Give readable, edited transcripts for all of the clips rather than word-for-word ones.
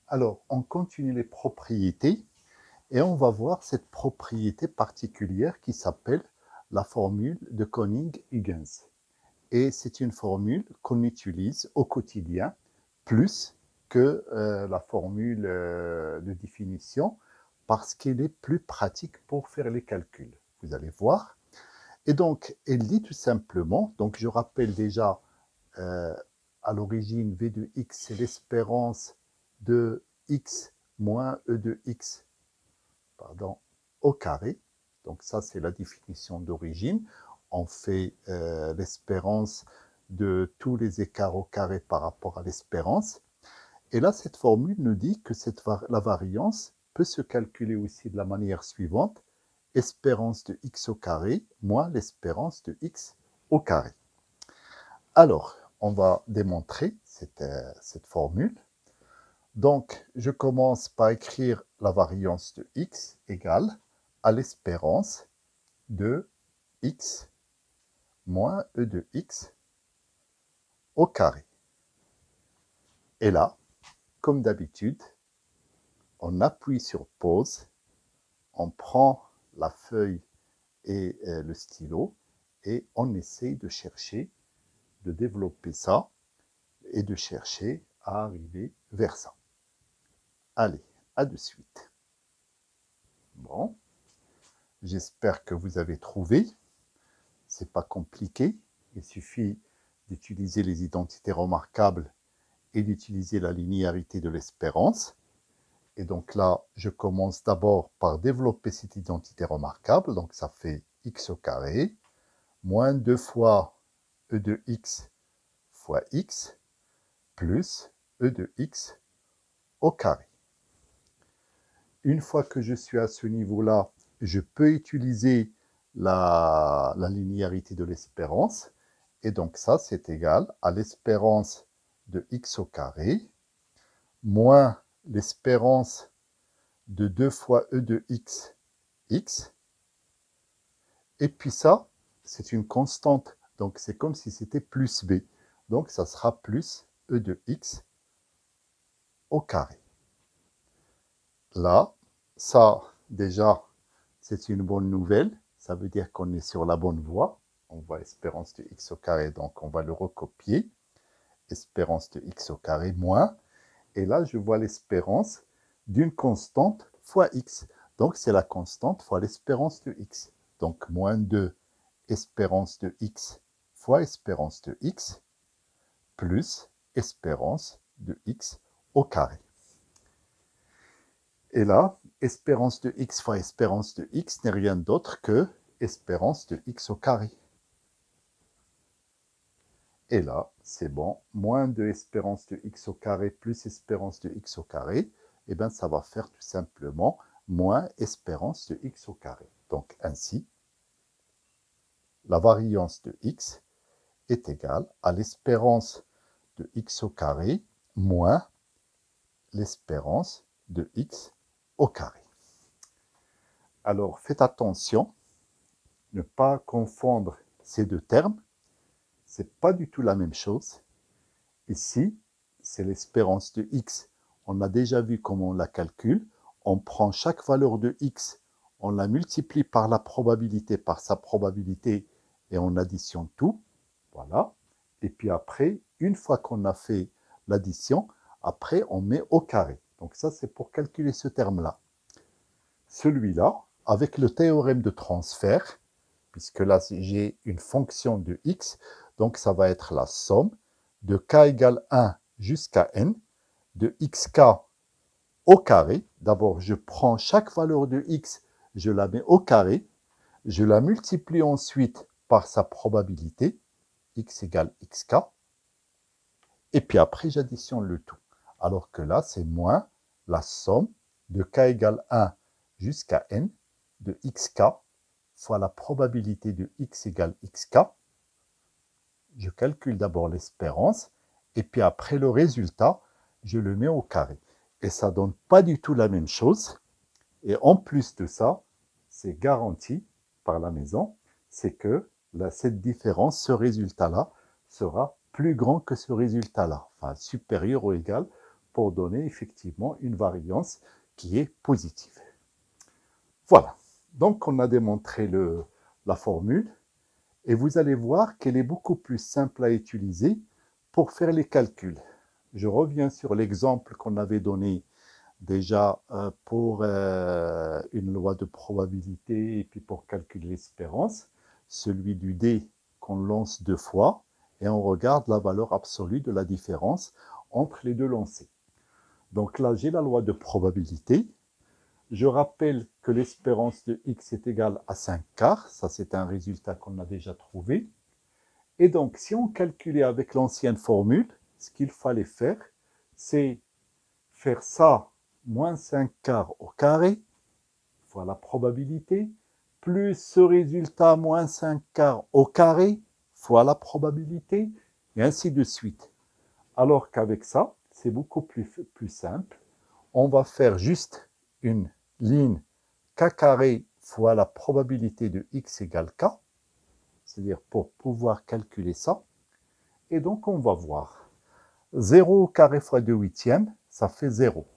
Alors, on continue les propriétés et on va voir cette propriété particulière qui s'appelle la formule de Koenig-Huygens. Et c'est une formule qu'on utilise au quotidien plus que la formule de définition parce qu'elle est plus pratique pour faire les calculs. Vous allez voir. Et donc, elle dit tout simplement, donc je rappelle déjà euh, à l'origine, V de x, c'est l'espérance de x moins E de x, pardon, au carré. Donc ça, c'est la définition d'origine. On fait l'espérance de tous les écarts au carré par rapport à l'espérance. Et là, cette formule nous dit que la variance peut se calculer aussi de la manière suivante. Espérance de x au carré moins l'espérance de x au carré. Alors, on va démontrer cette formule. Donc, je commence par écrire la variance de x égale à l'espérance de x moins e de x au carré. Et là, comme d'habitude, on appuie sur pause, on prend la feuille et le stylo et on essaye de chercher, de développer ça et de chercher à arriver vers ça. Allez, à de suite. Bon, j'espère que vous avez trouvé. C'est pas compliqué. Il suffit d'utiliser les identités remarquables et d'utiliser la linéarité de l'espérance. Et donc là, je commence d'abord par développer cette identité remarquable. Donc ça fait x au carré moins 2 fois e de x fois x plus e de x au carré. Une fois que je suis à ce niveau-là, je peux utiliser la linéarité de l'espérance. Et donc ça, c'est égal à l'espérance de x au carré moins l'espérance de 2 fois e de x, x. Et puis ça, c'est une constante. Donc c'est comme si c'était plus b. Donc ça sera plus e de x au carré. Là, ça, déjà, c'est une bonne nouvelle. Ça veut dire qu'on est sur la bonne voie. On voit espérance de x au carré, donc on va le recopier. Espérance de x au carré moins. Et là, je vois l'espérance d'une constante fois x. Donc, c'est la constante fois l'espérance de x. Donc, moins 2 espérance de x fois espérance de x plus espérance de x au carré. Et là, espérance de x fois espérance de x n'est rien d'autre que espérance de x au carré. Et là, c'est bon, moins de espérance de x au carré plus espérance de x au carré, et bien ça va faire tout simplement moins espérance de x au carré. Donc ainsi, la variance de x est égale à l'espérance de x au carré moins l'espérance de x au carré. Alors faites attention, ne pas confondre ces deux termes. Ce n'est pas du tout la même chose. Ici, c'est l'espérance de x. On a déjà vu comment on la calcule. On prend chaque valeur de x, on la multiplie par la probabilité, par sa probabilité, et on additionne tout. Voilà. Et puis après, une fois qu'on a fait l'addition, après, on met au carré. Donc ça, c'est pour calculer ce terme-là. Celui-là, avec le théorème de transfert, puisque là, j'ai une fonction de x, donc ça va être la somme de k égale 1 jusqu'à n de xk au carré. D'abord, je prends chaque valeur de x, je la mets au carré, je la multiplie ensuite par sa probabilité, x égale xk, et puis après, j'additionne le tout. Alors que là, c'est moins la somme de k égale 1 jusqu'à n de xk fois la probabilité de x égale xk. Je calcule d'abord l'espérance, et puis après le résultat, je le mets au carré. Et ça ne donne pas du tout la même chose. Et en plus de ça, c'est garanti par la maison, c'est que là, cette différence, ce résultat-là, sera plus grand que ce résultat-là, enfin supérieur ou égal pour donner effectivement une variance qui est positive. Voilà, donc on a démontré la formule et vous allez voir qu'elle est beaucoup plus simple à utiliser pour faire les calculs. Je reviens sur l'exemple qu'on avait donné déjà pour une loi de probabilité et puis pour calculer l'espérance, celui du dé qu'on lance 2 fois et on regarde la valeur absolue de la différence entre les deux lancers. Donc là, j'ai la loi de probabilité. Je rappelle que l'espérance de x est égale à 5 quarts. Ça, c'est un résultat qu'on a déjà trouvé. Et donc, si on calculait avec l'ancienne formule, ce qu'il fallait faire, c'est faire ça moins 5 quarts au carré, fois la probabilité, plus ce résultat moins 5 quarts au carré, fois la probabilité, et ainsi de suite. Alors qu'avec ça, c'est beaucoup plus simple. On va faire juste une ligne k carré fois la probabilité de x égale k, c'est-à-dire pour pouvoir calculer ça. Et donc, on va voir. 0 au carré fois 2 huitièmes, ça fait 0.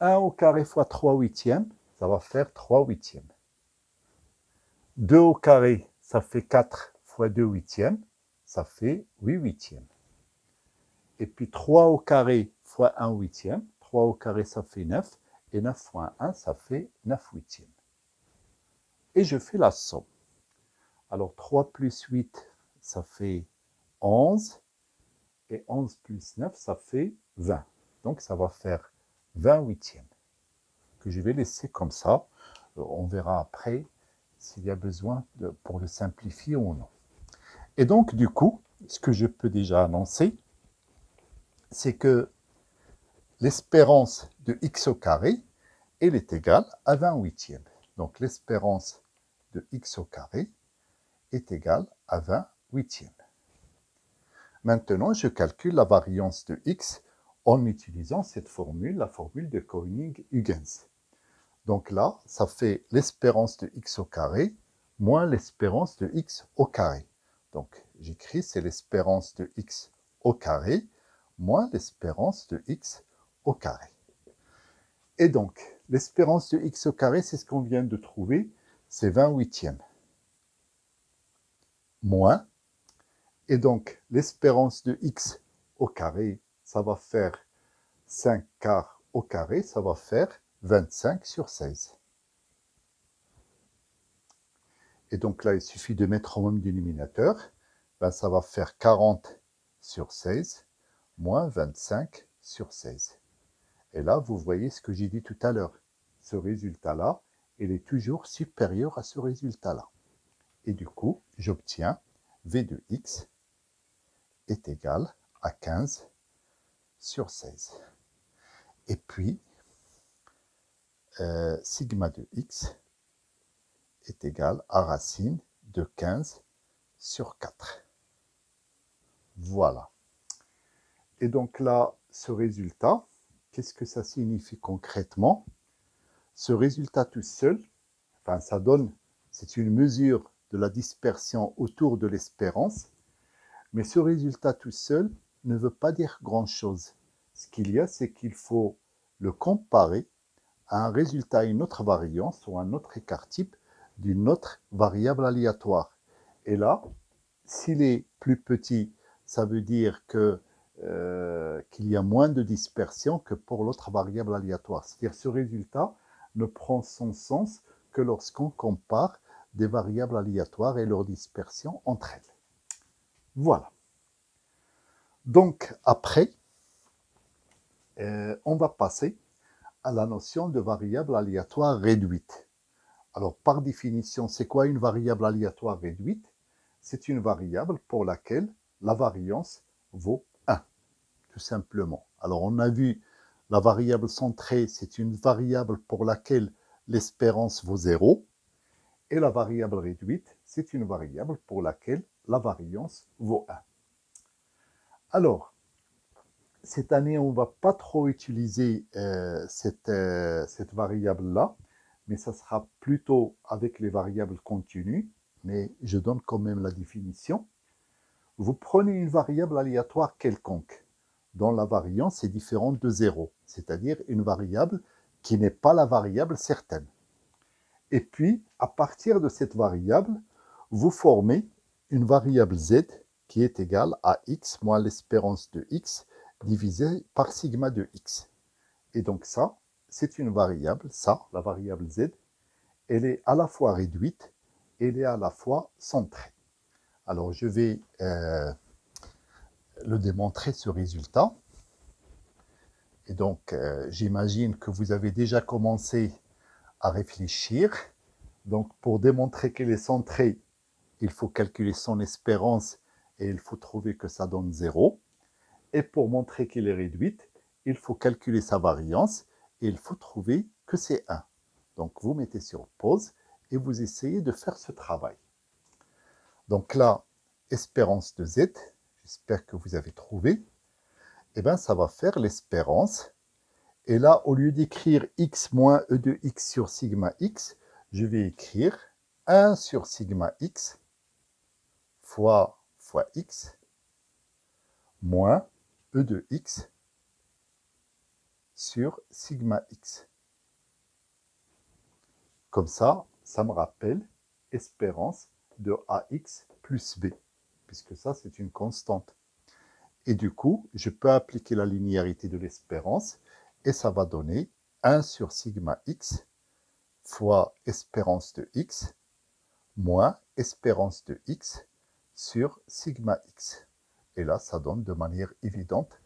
1 au carré fois 3 huitièmes, ça va faire 3 huitièmes. 2 au carré, ça fait 4 fois 2 huitièmes, ça fait 8 huitièmes. Et puis 3 au carré fois 1 huitième, 3 au carré, ça fait 9. Et 9 fois 1, ça fait 9 huitièmes. Et je fais la somme. Alors 3 plus 8, ça fait 11. Et 11 plus 9, ça fait 20. Donc ça va faire 20 huitièmes. Que je vais laisser comme ça. On verra après s'il y a besoin pour le simplifier ou non. Et donc du coup, ce que je peux déjà annoncer, c'est que l'espérance de x au carré, elle est égale à 20 huitièmes. Donc l'espérance de x au carré est égale à 20 huitièmes. Maintenant, je calcule la variance de x en utilisant cette formule, la formule de Koenig-Huygens. Donc là, ça fait l'espérance de x au carré moins l'espérance de x au carré. Donc j'écris, c'est l'espérance de x au carré moins l'espérance de x au carré. Et donc, l'espérance de x au carré, c'est ce qu'on vient de trouver, c'est 20 huitièmes. Moins, et donc l'espérance de x au carré, ça va faire 5 quarts au carré, ça va faire 25 sur 16. Et donc là, il suffit de mettre au même dénominateur, ben, ça va faire 40 sur 16 moins 25 sur 16. Et là, vous voyez ce que j'ai dit tout à l'heure. Ce résultat-là, il est toujours supérieur à ce résultat-là. Et du coup, j'obtiens V de x est égal à 15 sur 16. Et puis, sigma de x est égal à racine de 15 sur 4. Voilà. Et donc là, ce résultat, qu'est-ce que ça signifie concrètement? Ce résultat tout seul, enfin ça donne, c'est une mesure de la dispersion autour de l'espérance, mais ce résultat tout seul ne veut pas dire grand-chose. Ce qu'il y a, c'est qu'il faut le comparer à un résultat à une autre variance ou un autre écart type d'une autre variable aléatoire. Et là, s'il est plus petit, ça veut dire qu'il y a moins de dispersion que pour l'autre variable aléatoire. C'est-à-dire ce résultat ne prend son sens que lorsqu'on compare des variables aléatoires et leur dispersion entre elles. Voilà. Donc après, on va passer à la notion de variable aléatoire réduite. Alors par définition, c'est quoi une variable aléatoire réduite? C'est une variable pour laquelle la variance vaut 1, tout simplement. Alors on a vu la variable centrée, c'est une variable pour laquelle l'espérance vaut 0. Et la variable réduite, c'est une variable pour laquelle la variance vaut 1. Alors, cette année, on ne va pas trop utiliser cette variable-là, mais ça sera plutôt avec les variables continues, mais je donne quand même la définition. Vous prenez une variable aléatoire quelconque. dont la variance est différente de 0, c'est-à-dire une variable qui n'est pas la variable certaine. Et puis, à partir de cette variable, vous formez une variable z qui est égale à x moins l'espérance de x divisé par sigma de x. Et donc ça, c'est une variable, ça, la variable z, elle est à la fois réduite et elle est à la fois centrée. Alors je vais le démontrer, ce résultat. Et donc j'imagine que vous avez déjà commencé à réfléchir. Donc pour démontrer qu'elle est centrée, il faut calculer son espérance et il faut trouver que ça donne 0. Et pour montrer qu'elle est réduite, il faut calculer sa variance et il faut trouver que c'est 1. Donc vous mettez sur pause et vous essayez de faire ce travail. Donc là, espérance de z, j'espère que vous avez trouvé, et bien ça va faire l'espérance. Et là, au lieu d'écrire x moins e de x sur sigma x, je vais écrire 1 sur sigma x fois x moins e de x sur sigma x. Comme ça me rappelle espérance de ax plus b, puisque ça, c'est une constante. Et du coup, je peux appliquer la linéarité de l'espérance, et ça va donner 1 sur sigma x fois espérance de x moins espérance de x sur sigma x. Et là, ça donne de manière évidente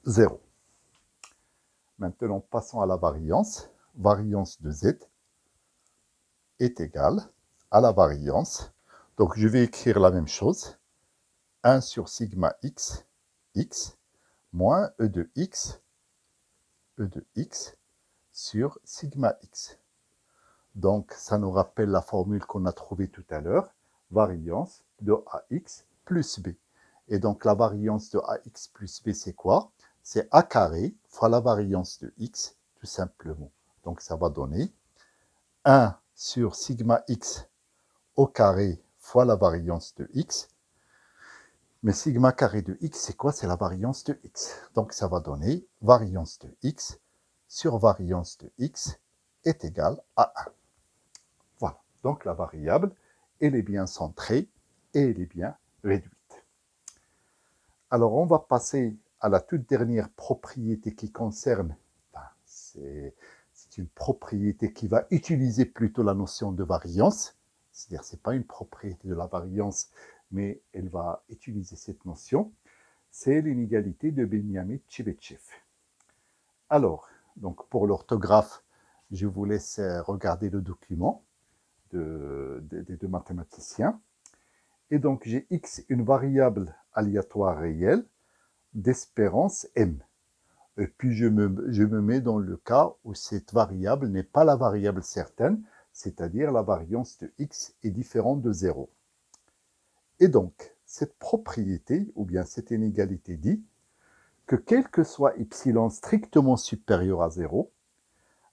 0. Maintenant, passons à la variance. Variance de z est égale à la variance. Donc, je vais écrire la même chose. 1 sur sigma x, x, moins e de x sur sigma x. Donc, ça nous rappelle la formule qu'on a trouvée tout à l'heure, variance de ax plus b. Et donc, la variance de ax plus b, c'est quoi? C'est a carré fois la variance de x, tout simplement. Donc, ça va donner 1 sur sigma x au carré fois la variance de x. Mais sigma carré de x, c'est quoi? C'est la variance de x. Donc, ça va donner variance de x sur variance de x est égale à 1. Voilà. Donc, la variable, elle est bien centrée et elle est bien réduite. Alors, on va passer à la toute dernière propriété qui concerne, c'est une propriété qui va utiliser plutôt la notion de variance. C'est-à-dire, ce n'est pas une propriété de la variance, mais elle va utiliser cette notion. C'est l'inégalité de Benjamín-Tchebychev. Alors, donc pour l'orthographe, je vous laisse regarder le document des deux mathématiciens. Et donc, j'ai x, une variable aléatoire réelle d'espérance m. Et puis, je me mets dans le cas où cette variable n'est pas la variable certaine, c'est-à-dire la variance de x est différente de 0. Et donc, cette propriété, ou bien cette inégalité dit que quel que soit epsilon strictement supérieur à 0,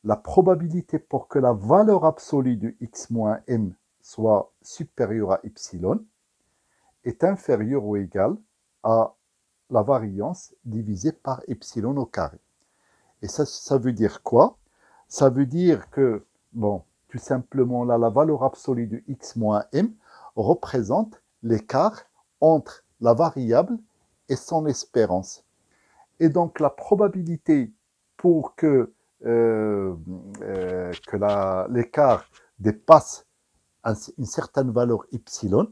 la probabilité pour que la valeur absolue de x moins m soit supérieure à epsilon est inférieure ou égale à la variance divisée par epsilon au carré. Et ça veut dire quoi? Ça veut dire que, bon, tout simplement, là, la valeur absolue de x moins m représente l'écart entre la variable et son espérance. Et donc, la probabilité pour que l'écart dépasse une certaine valeur epsilon,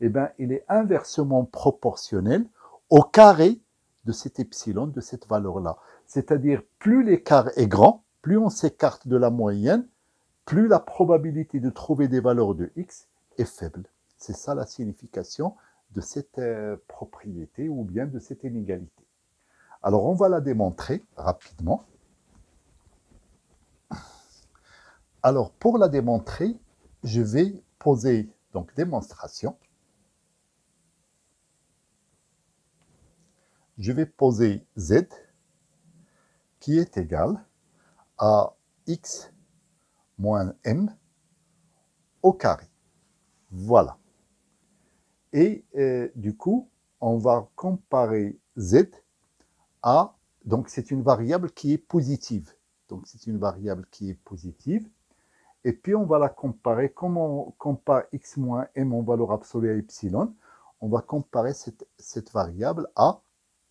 eh bien, il est inversement proportionnel au carré de cet epsilon, de cette valeur-là. C'est-à-dire, plus l'écart est grand, plus on s'écarte de la moyenne, plus la probabilité de trouver des valeurs de x est faible. C'est ça la signification de cette propriété ou bien de cette inégalité. Alors, on va la démontrer rapidement. Alors, pour la démontrer, je vais poser, donc, démonstration. Je vais poser z qui est égal à x moins m au carré. Voilà. Et du coup, on va comparer z à, donc c'est une variable qui est positive. Donc c'est une variable qui est positive. Et puis on va la comparer, comme on compare x moins m en valeur absolue à epsilon, on va comparer cette variable à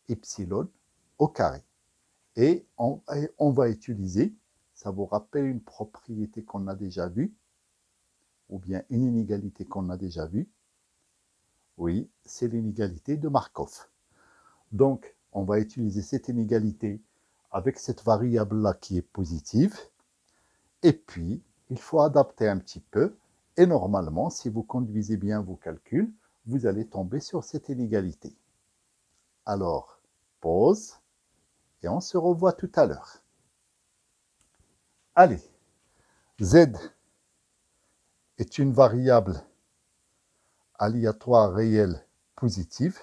epsilon au carré. Et on va utiliser, ça vous rappelle une propriété qu'on a déjà vue, ou bien une inégalité qu'on a déjà vue. Oui, c'est l'inégalité de Markov. Donc, on va utiliser cette inégalité avec cette variable-là qui est positive. Et puis, il faut adapter un petit peu. Et normalement, si vous conduisez bien vos calculs, vous allez tomber sur cette inégalité. Alors, pause. Et on se revoit tout à l'heure. Allez, z est une variable aléatoire réelle positive.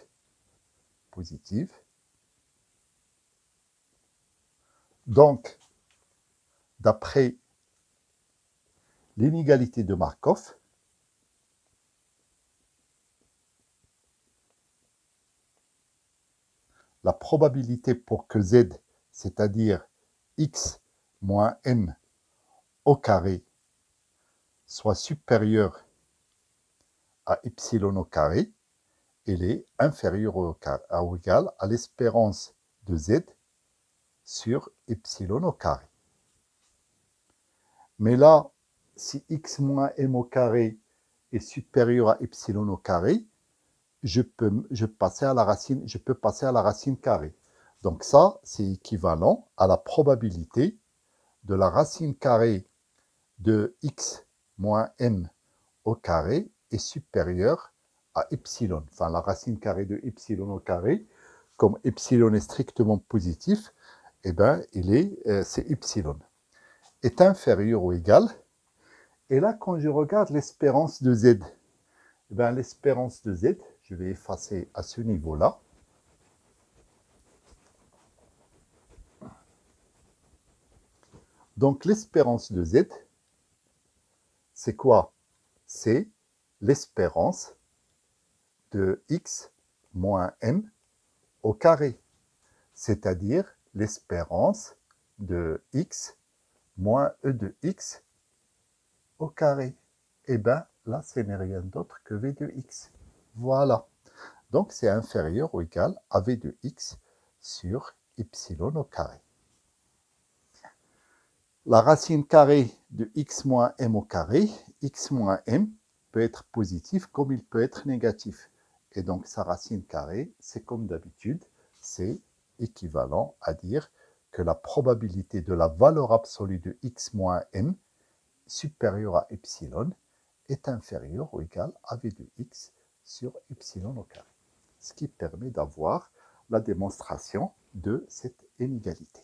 Donc, d'après l'inégalité de Markov, la probabilité pour que z, c'est-à-dire x moins m au carré, soit supérieure à epsilon au carré, elle est inférieure ou égale à l'espérance de z sur epsilon au carré. Mais là, si x moins m au carré est supérieur à epsilon au carré, je peux passer à la racine carrée. Donc ça, c'est équivalent à la probabilité de la racine carrée de x moins m au carré est supérieure à epsilon. Enfin, la racine carrée de epsilon au carré, comme epsilon est strictement positif, eh bien, c'est epsilon, est inférieur ou égal. Et là, quand je regarde l'espérance de z, eh bien, l'espérance de z, je vais effacer à ce niveau-là. Donc, l'espérance de z, c'est quoi? C'est l'espérance de x moins m au carré, c'est-à-dire l'espérance de x moins e de x au carré. Et bien, là, ce n'est rien d'autre que v de x. Voilà. Donc, c'est inférieur ou égal à v de x sur epsilon au carré. La racine carrée de x moins m au carré, x moins m peut être positif comme il peut être négatif. Et donc sa racine carrée, c'est comme d'habitude, c'est équivalent à dire que la probabilité de la valeur absolue de x moins m supérieure à epsilon est inférieure ou égale à v de x sur epsilon au carré. Ce qui permet d'avoir la démonstration de cette inégalité.